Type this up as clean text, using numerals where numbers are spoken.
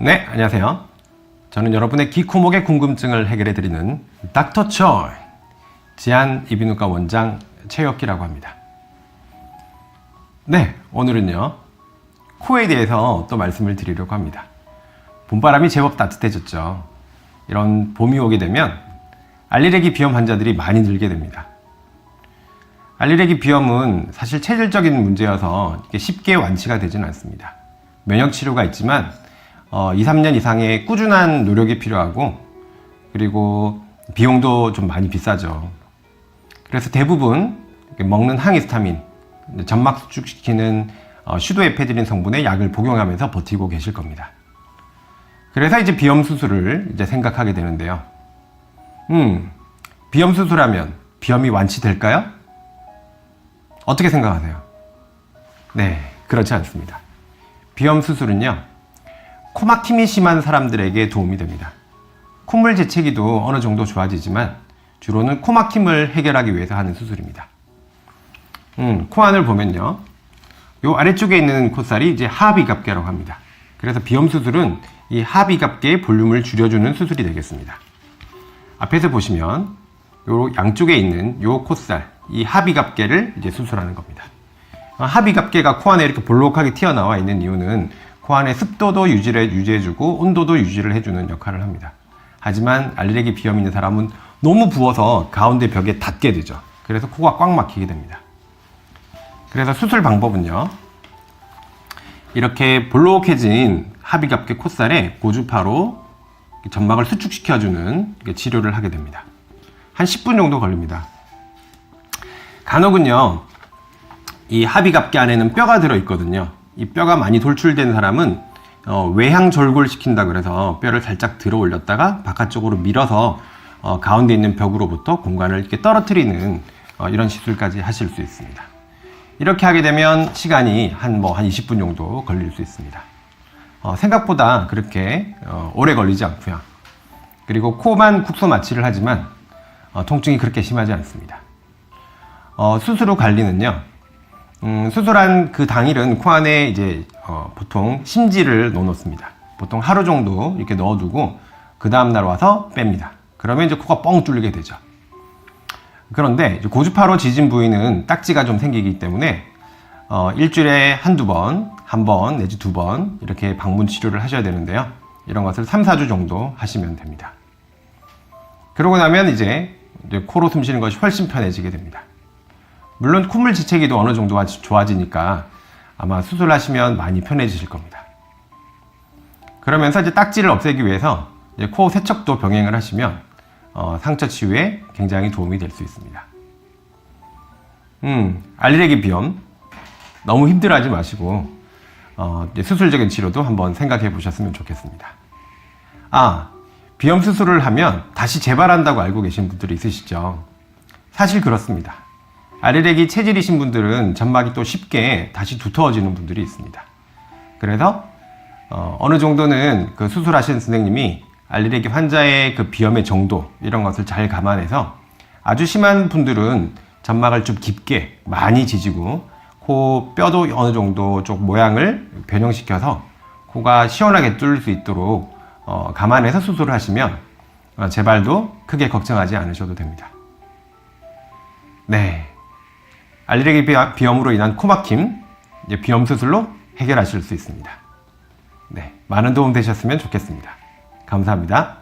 네, 안녕하세요. 저는 여러분의 귀, 코, 목의 궁금증을 해결해드리는 닥터 초이 지안 이비인후과 원장 최혁기라고 합니다. 네, 오늘은요 코에 대해서 또 말씀을 드리려고 합니다. 봄바람이 제법 따뜻해졌죠. 이런 봄이 오게 되면 알레르기 비염 환자들이 많이 늘게 됩니다. 알레르기 비염은 사실 체질적인 문제여서 쉽게 완치가 되지는 않습니다. 면역 치료가 있지만 2, 3년 이상의 꾸준한 노력이 필요하고, 그리고 비용도 좀 많이 비싸죠. 그래서 대부분 먹는 항히스타민, 점막 수축시키는 슈도에페드린 성분의 약을 복용하면서 버티고 계실 겁니다. 그래서 이제 비염 수술을 이제 생각하게 되는데요. 비염 수술하면 비염이 완치될까요? 어떻게 생각하세요? 네, 그렇지 않습니다. 비염 수술은요, 코막힘이 심한 사람들에게 도움이 됩니다. 콧물 재채기도 어느 정도 좋아지지만 주로는 코막힘을 해결하기 위해서 하는 수술입니다. 코안을 보면요, 요 아래쪽에 있는 콧살이 이제 하비갑계라고 합니다. 그래서 비염 수술은 이 하비갑계의 볼륨을 줄여주는 수술이 되겠습니다. 앞에서 보시면 요 양쪽에 있는 요 콧살, 이 하비갑계를 이제 수술하는 겁니다. 하비갑계가 코 안에 이렇게 볼록하게 튀어나와 있는 이유는 코 안의 습도도 유지해주고 온도도 유지를 해주는 역할을 합니다. 하지만 알레르기 비염 있는 사람은 너무 부어서 가운데 벽에 닿게 되죠. 그래서 코가 꽉 막히게 됩니다. 그래서 수술 방법은요, 이렇게 볼록해진 하비갑계 콧살에 고주파로 점막을 수축시켜주는 치료를 하게 됩니다. 한 10분 정도 걸립니다. 간혹은요, 이 하비갑계 안에는 뼈가 들어있거든요. 이 뼈가 많이 돌출된 사람은 외향절골 시킨다 그래서 뼈를 살짝 들어 올렸다가 바깥쪽으로 밀어서 가운데 있는 벽으로부터 공간을 이렇게 떨어뜨리는 이런 시술까지 하실 수 있습니다. 이렇게 하게 되면 시간이 한 20분 정도 걸릴 수 있습니다. 생각보다 그렇게 오래 걸리지 않고요. 그리고 코만 국소 마취를 하지만 통증이 그렇게 심하지 않습니다. 수술 후 관리는요, 수술한 그 당일은 코 안에 이제 보통 심지를 넣어놓습니다. 보통 하루 정도 이렇게 넣어두고 그 다음날 와서 뺍니다. 그러면 이제 코가 뻥 뚫리게 되죠. 그런데 이제 고주파로 지진 부위는 딱지가 좀 생기기 때문에 일주일에 한두 번, 한 번 내지 두 번 이렇게 방문 치료를 하셔야 되는데요. 이런 것을 3, 4주 정도 하시면 됩니다. 그러고 나면 이제 코로 숨 쉬는 것이 훨씬 편해지게 됩니다. 물론 콧물 재채기도 어느 정도 좋아지니까 아마 수술하시면 많이 편해지실 겁니다. 그러면서 이제 딱지를 없애기 위해서 이제 코 세척도 병행을 하시면 상처 치유에 굉장히 도움이 될 수 있습니다. 알레르기 비염 너무 힘들어하지 마시고 수술적인 치료도 한번 생각해 보셨으면 좋겠습니다. 비염 수술을 하면 다시 재발한다고 알고 계신 분들이 있으시죠? 사실 그렇습니다. 알레르기 체질이신 분들은 점막이 또 쉽게 다시 두터워지는 분들이 있습니다. 그래서 어느 정도는 그 수술하신 선생님이 알레르기 환자의 그 비염의 정도 이런 것을 잘 감안해서 아주 심한 분들은 점막을 좀 깊게 많이 지지고 코 뼈도 어느 정도 쪽 모양을 변형시켜서 코가 시원하게 뚫을 수 있도록 감안해서 수술을 하시면 재발도 크게 걱정하지 않으셔도 됩니다. 네, 알레르기 비염으로 인한 코막힘, 비염 수술로 해결하실 수 있습니다. 네, 많은 도움 되셨으면 좋겠습니다. 감사합니다.